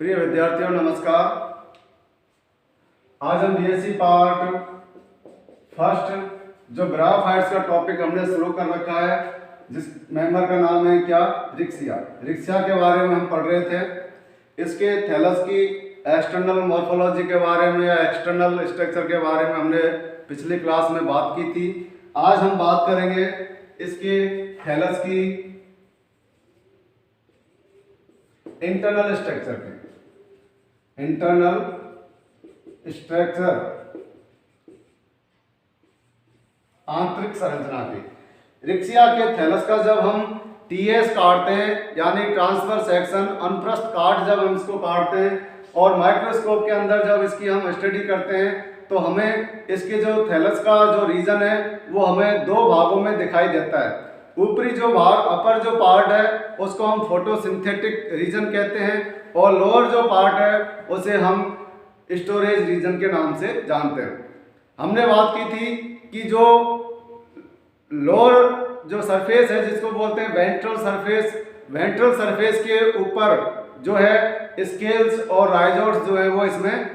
प्रिय विद्यार्थियों नमस्कार। आज हम बीएससी पार्ट फर्स्ट जो ग्राफाइट्स का टॉपिक हमने शुरू कर रखा है, जिस मेंबर का नाम है क्या, रिक्सिया। रिक्सिया के बारे में हम पढ़ रहे थे। इसके थैलस की एक्सटर्नल मॉर्फोलॉजी के बारे में या एक्सटर्नल स्ट्रक्चर के बारे में हमने पिछली क्लास में बात की थी। आज हम बात करेंगे इसके थैलस की इंटरनल स्ट्रक्चर के। इंटरनल स्ट्रक्चर, आंतरिक संरचना की। रिक्सिया के थैलस का जब हम टीएस काटते हैं यानी ट्रांसफर सेक्शन अनुप्रस्थ काट, जब हम इसको काटते हैं और माइक्रोस्कोप के अंदर जब इसकी हम स्टडी करते हैं तो हमें इसके जो थैलस का जो रीजन है वो हमें दो भागों में दिखाई देता है। ऊपरी जो भाग, अपर जो पार्ट है उसको हम फोटोसिंथेटिक रीजन कहते हैं और लोअर जो पार्ट है उसे हम स्टोरेज रीजन के नाम से जानते हैं। हमने बात की थी कि जो लोअर जो सरफेस है जिसको बोलते हैं वेंट्रल सरफेस, वेंट्रल सरफेस के ऊपर जो है स्केल्स और राइजोइड्स जो है वो इसमें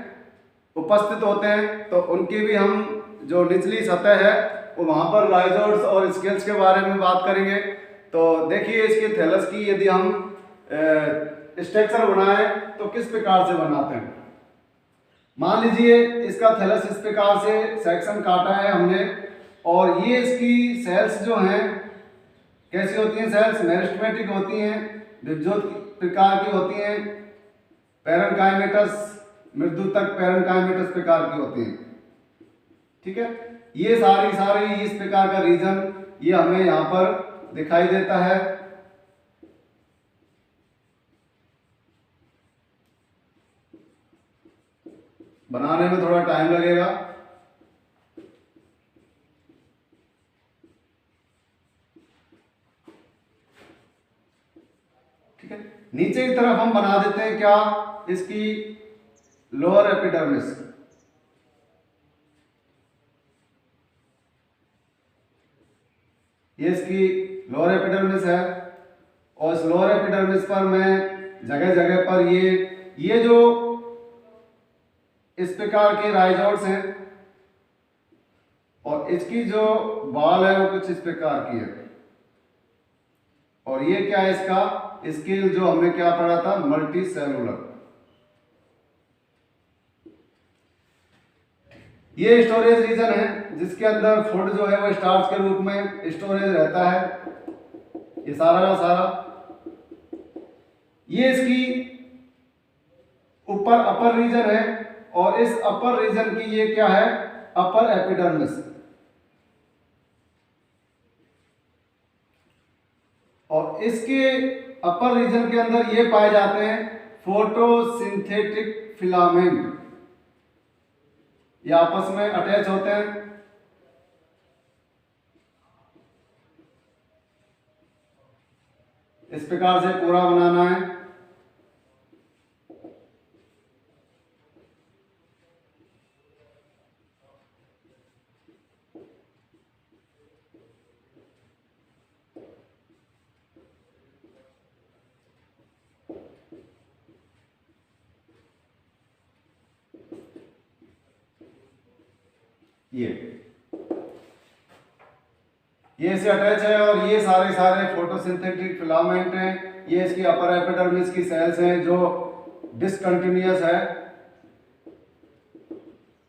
उपस्थित होते हैं। तो उनकी भी हम जो निचली सतह है वो वहाँ पर राइजोइड्स और स्केल्स के बारे में बात करेंगे। तो देखिए इसके थैलस की यदि हम स्ट्रक्चर बनाए तो किस प्रकार से बनाते हैं। मान लीजिए इसका थैलस इस प्रकार से सेक्शन काटा है हमने और ये इसकी सेल्स जो हैं कैसी होती हैं, सेल्स मेरिस्टेमेटिक होती हैं, विभज्योत प्रकार की होती हैं, पैरेन्काइमेटस, मृदुतक पैरेन्काइमेटस प्रकार की होती हैं। ठीक है, ये सारी इस प्रकार का रीजन ये हमें यहाँ पर दिखाई देता है। बनाने में थोड़ा टाइम लगेगा। ठीक है, नीचे की तरफ हम बना देते हैं क्या, इसकी लोअर एपिडर्मिस। ये इसकी लोअर एपिडर्मिस है और इस लोअर एपिडर्मिस पर मैं जगह जगह पर ये जो इस प्रकार के राइजोइड्स हैं और इसकी जो वॉल है वो कुछ इस प्रकार की है। और ये क्या है, इसका स्केल जो हमने क्या पढ़ा था, मल्टी सेलुलर। ये स्टोरेज रीजन है जिसके अंदर फूड जो है वो स्टार्च के रूप में स्टोरेज रहता है। ये सारा का सारा ये इसकी ऊपर अपर रीजन है और इस अपर रीजन की ये क्या है, अपर एपिडर्मिस। और इसके अपर रीजन के अंदर ये पाए जाते हैं फोटोसिंथेटिक फिलामेंट। ये आपस में अटैच होते हैं। इस प्रकार से पूरा बनाना है। ये से अटैच है और ये सारे फोटोसिंथेटिक फिलामेंट हैं। ये इसकी अपर एपिडर्मिस की सेल्स हैं जो डिसकंटिन्यूअस है।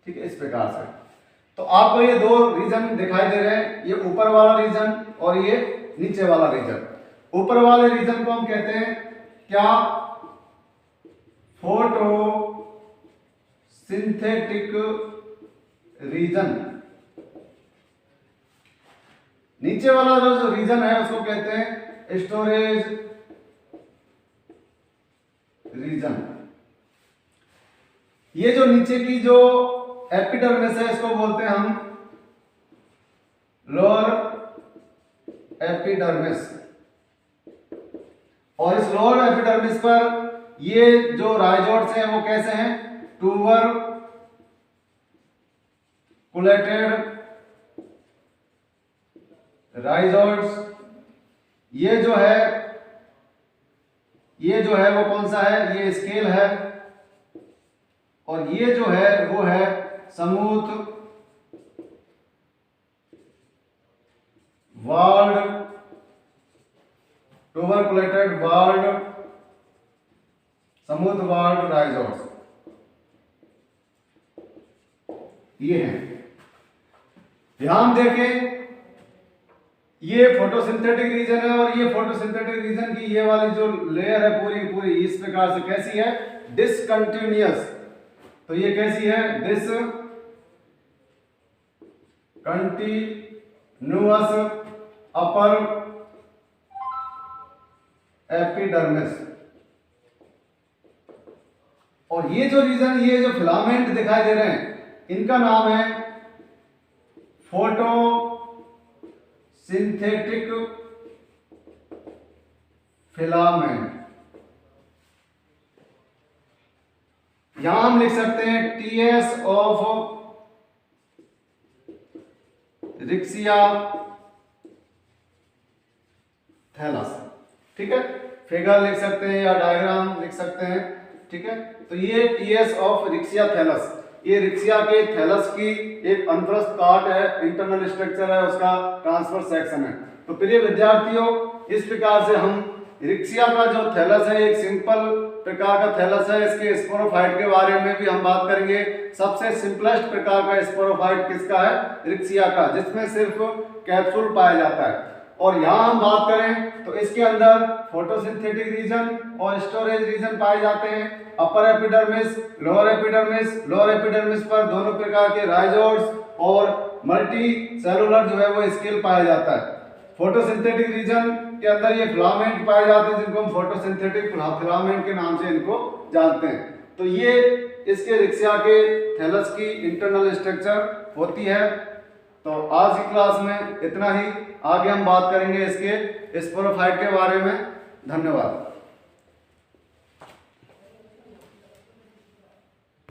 ठीक है, इस प्रकार से। तो आपको ये दो रीजन दिखाई दे रहे हैं, ये ऊपर वाला रीजन और ये नीचे वाला रीजन। ऊपर वाले रीजन को हम कहते हैं क्या, फोटो सिंथेटिक रीजन। नीचे वाला जो रीजन है उसको कहते हैं स्टोरेज रीजन। ये जो नीचे की जो एपिडर्मिस है इसको बोलते हैं हम लोअर एपिडर्मिस। और इस लोअर एपिडर्मिस पर ये जो राइजोइड्स हैं वो कैसे हैं, ट्यूबर कुलेटेड राइजोइड्स। ये जो है ये जो है वो कौन सा है, ये स्केल है, और ये जो है वो है smooth walled tuberculated walled smooth walled rhizoids, ये है। ध्यान देखें, ये फोटोसिंथेटिक रीजन है और ये फोटोसिंथेटिक रीजन की ये वाली जो लेयर है पूरी पूरी इस प्रकार से कैसी है, डिसकंटिन्यूअस। तो ये कैसी है, डिसकंटिन्यूअस अपर एपिडर्मिस। और ये जो रीजन, ये जो फिलामेंट दिखाई दे रहे हैं, इनका नाम है फोटोसिंथेटिक फिलामेंट। यहां हम लिख सकते हैं टीएस ऑफ रिक्सिया थैलस। ठीक है, फिगर लिख सकते हैं या डायग्राम लिख सकते हैं। ठीक है, तो ये टीएस ऑफ रिक्सिया थैलस, ये रिक्सिया के थैलस की एक अनप्रस्थ काट है, इंटरनल स्ट्रक्चर है, उसका ट्रांसफर सेक्शन है। तो प्रिय विद्यार्थियों, इस प्रकार से हम रिक्सिया का जो थैलस है एक सिंपल प्रकार का थैलस है। इसके स्पोरोफाइट के बारे में भी हम बात करेंगे। सबसे सिंपलेस्ट प्रकार का स्पोरोफाइट किसका है, रिक्सिया का, जिसमें सिर्फ कैप्सूल पाया जाता है। और यहाँ हम बात करें तो इसके अंदर फोटोसिंथेटिक रीजन और स्टोरेज रीजन पाए जाते हैं। Upper epidermis, lower epidermis, lower epidermis पर दोनों प्रकार के राइजोइड्स और मल्टी सेलुलर जो है वो स्केल पाया जाता है। फोटोसिंथेटिक रीजन के अंदर ये फिलामेंट पाए जाते हैं, जिनको हम फोटोसिंथेटिक फिलामेंट के नाम से इनको जानते हैं। तो ये इसके रिक्सिया के थैलस की इंटरनल स्ट्रक्चर होती है। तो आज की क्लास में इतना ही, आगे हम बात करेंगे इसके स्पोरोफाइट के बारे में। धन्यवाद।